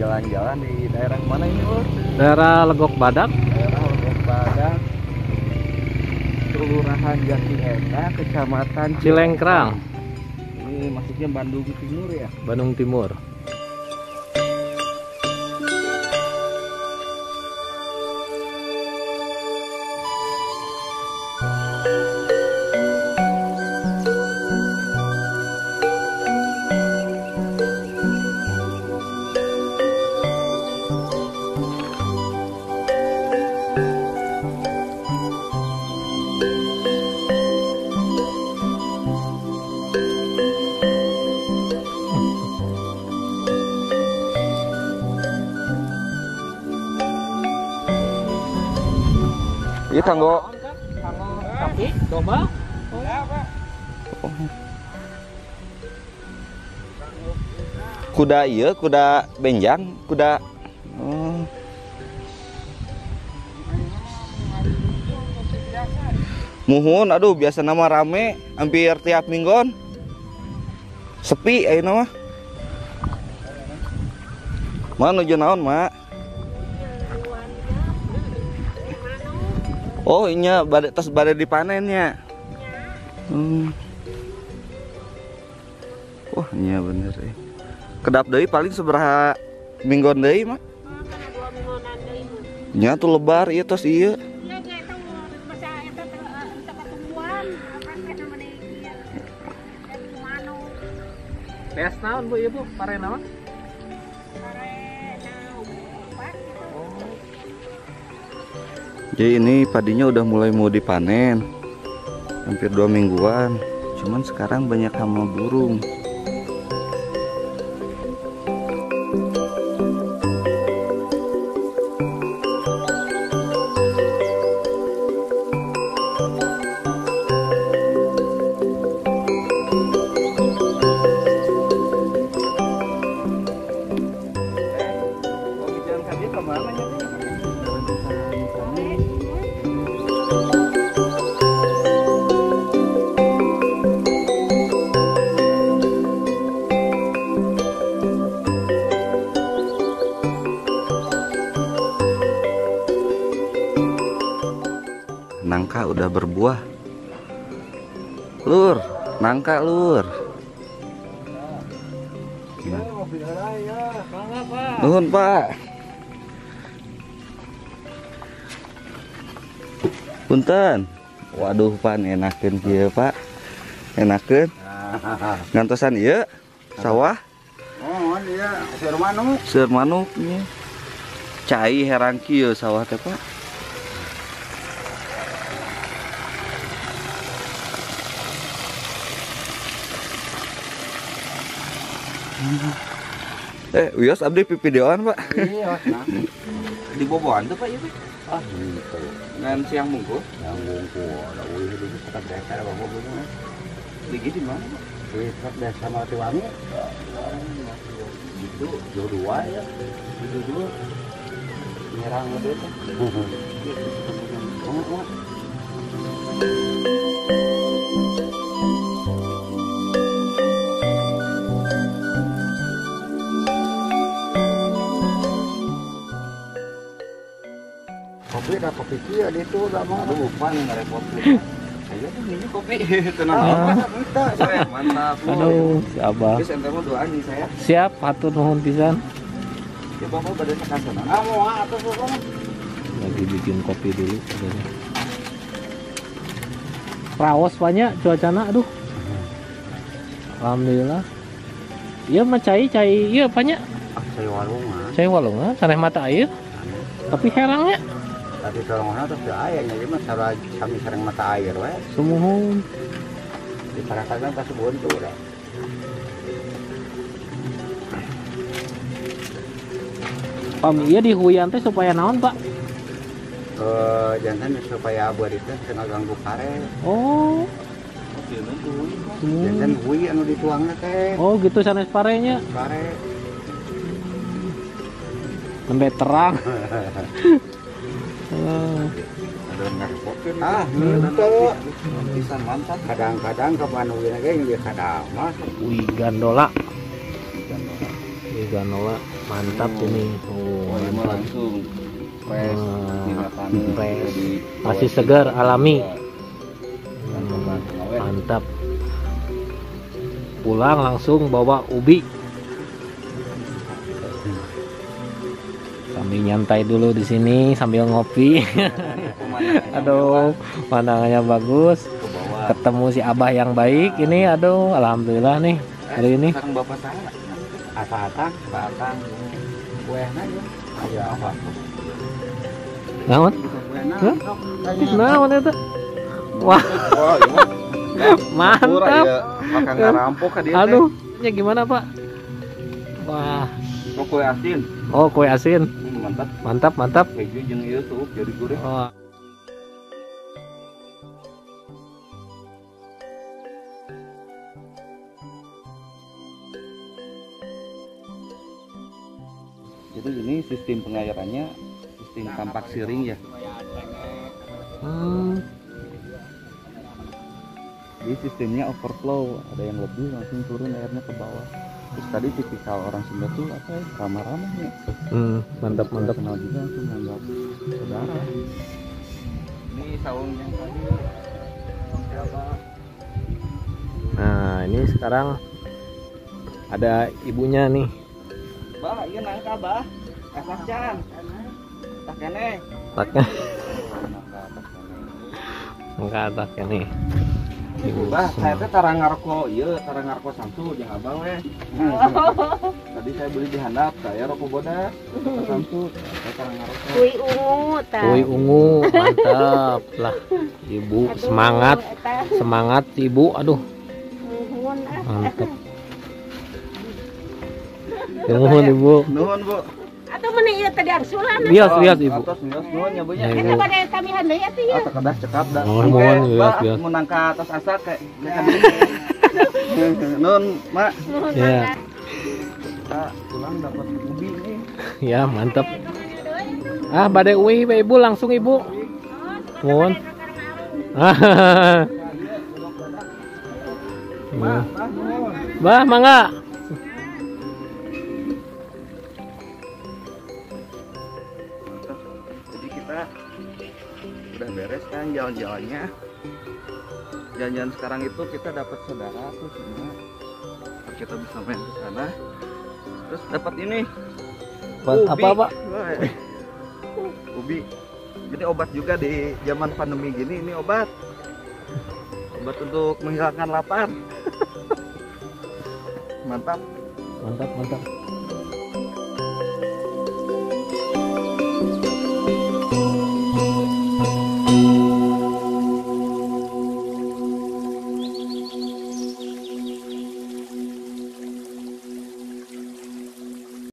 jalan-jalan di daerah mana ini, Lur? Daerah Legok Badak. Daerah Legok Badak, Kelurahan Jati Eka, Kecamatan Cilengkrang. Ini maksudnya Bandung Timur ya? Bandung Timur. Iya kanggo Sapi, domba. kuda iya, kuda benjang, kuda muhun, aduh biasa nama rame hampir tiap minggon. Sepi ayeuna mah. Mana nuju naon, Mak? Oh inya tas badai dipanennya. Wah iya bener ya. Kedap deui paling sabaraha minggon deui mah. Nya tuh lebar ieu tos ieu. Tes naon Bu ieu Bu? Pare naon? Jadi ini padinya udah mulai mau dipanen, hampir 2 mingguan. Cuman sekarang banyak hama burung. Nangka udah berbuah, Lur. Nangka, Lur. Nuhun, Pak. Punten. Waduh, Pak, enakeun kieu, Pak. Enakeun. Ngantosan ieu sawah. Oh, iya, seur manuk. Seur manuk nya. Cai herang kieu sawah teh, Pak. Wios abdi videoan, Pak. Iya, nah. Di boboan tuh, Pak, itu. Ah, gitu. Ngan siang mungkul. Yang bungkul, ada uih di dekat desa ada bawa begini. Lagi di mana, Pak? Di dekat desa Matiwangi. Itu dua ya. Itu dua. Nyerang itu. Kopi dah kopi kia di itu udah mah. Aduh, lupa nih ngerepot. Saya tuh minum kopi. Tenang. Mantap. Aduh, si Abah. Guys, ente mah doa nih saya. Siap, hatur nuhun pisan. Ya Bapak badannya kasana. Mau atau pokoknya. Lagi bikin kopi dulu katanya. Raos banyak cuacana, aduh. Alhamdulillah. Iya mah cai iya banyak. Ah, saya warung mah. Cai walung saneh mata air. Tapi herangnya Tapi kalau mana tuh ayahnya jadi mah kami sering mata air we. sumuhun. Di parakatnya pas buntu dah. Pam iya di huyan teh supaya naon, Pak? Jantan supaya buat itu kena ganggu kare. Oh. Jantan hui anu dituangnya teh. Oh, gitu sanes parenya. Kare. Nembe terang. Ada ngerepotin. Ah, itu. Pisan mantap. Kadang-kadang ke Bandung ge yang dia kadang mas. Wih, gandola. Wih, gandola. Mantap ini. Oh, Oh, ini mah mantap. langsung fresh. Tinggal panen. Fresh. Jadi, Masih segar, alami. Langsung langsung awet. Mantap. Pulang langsung bawa ubi. Sambil nyantai dulu di sini sambil ngopi. Aduh, pemandangannya bagus. Ke bawah. Ketemu si Abah yang baik ini. Aduh, alhamdulillah nih hari ini. Sekarang bapak salah. Atang, batang, kue aja. Ayo apa? Naon? Kue Hah? Naon itu? Wah, Wah, iya mah. mantap. Ya, makan ngarampok ka dia. Aduh, ini gimana Pak? Wah, Oh, kue asin. oh kue asin. Mantap. Mantap, mantap. Keju jeung ieu tuh jadi gurih. Oh. Jadi ini sistem pengairannya sistem tampak siring ya. Hmm, Jadi sistemnya overflow, ada yang lebih langsung turun airnya ke bawah. Terus tadi tipikal orang Sunda tuh apa ya, ramah-ramah ya. mantap, mantap. Kenal juga langsung menganggap saudara. Ini saung yang tadi siapa? Nah, ini sekarang ada ibunya nih. Bah, iya nangka bah. Esak can. Tak kene. Taknya Nangka tak kene. ke atasnya nih. Ibu Bah, semua. saya teh tara ngaroko, iya tara ngaroko Samsu jeung abang we. Tadi saya beli di handap, saya rokok bodas. Samsu, saya tara ngaroko. Kui ungu ta. Kue ungu, mantap lah. Ibu Aduh, semangat, eta semangat ibu. Aduh, nuhun ah. mantap. Nuhun ibu. Nuhun, Bu. Atau mana ieu teh diangsulan. Bias, bias ibu. Atas bias nuhun ya, Bu ya. Ya, Eta ibu. pada tamihan deui atuh ya. Asa kedah cekap dah. Oh, mohon, bias, bias. Mun nangka atas asa kayak Nuhun, Mak. Nuhun Ya. mangga. Kita pulang dapat ubi nih. Ya, mantap. Ah, badai uwi we, ibu langsung ibu. Mohon. Mak, nuhun. Bah, mangga. Jadi kita udah beres kan jalan-jalannya. Jalan-jalan sekarang itu kita dapat saudara tuh semua. Terus kita bisa main ke sana. Terus dapat ini. Apa, Pak? Wah, ubi. Jadi obat juga di zaman pandemi gini, ini obat. Obat untuk menghilangkan lapar. Mantap. Mantap, mantap.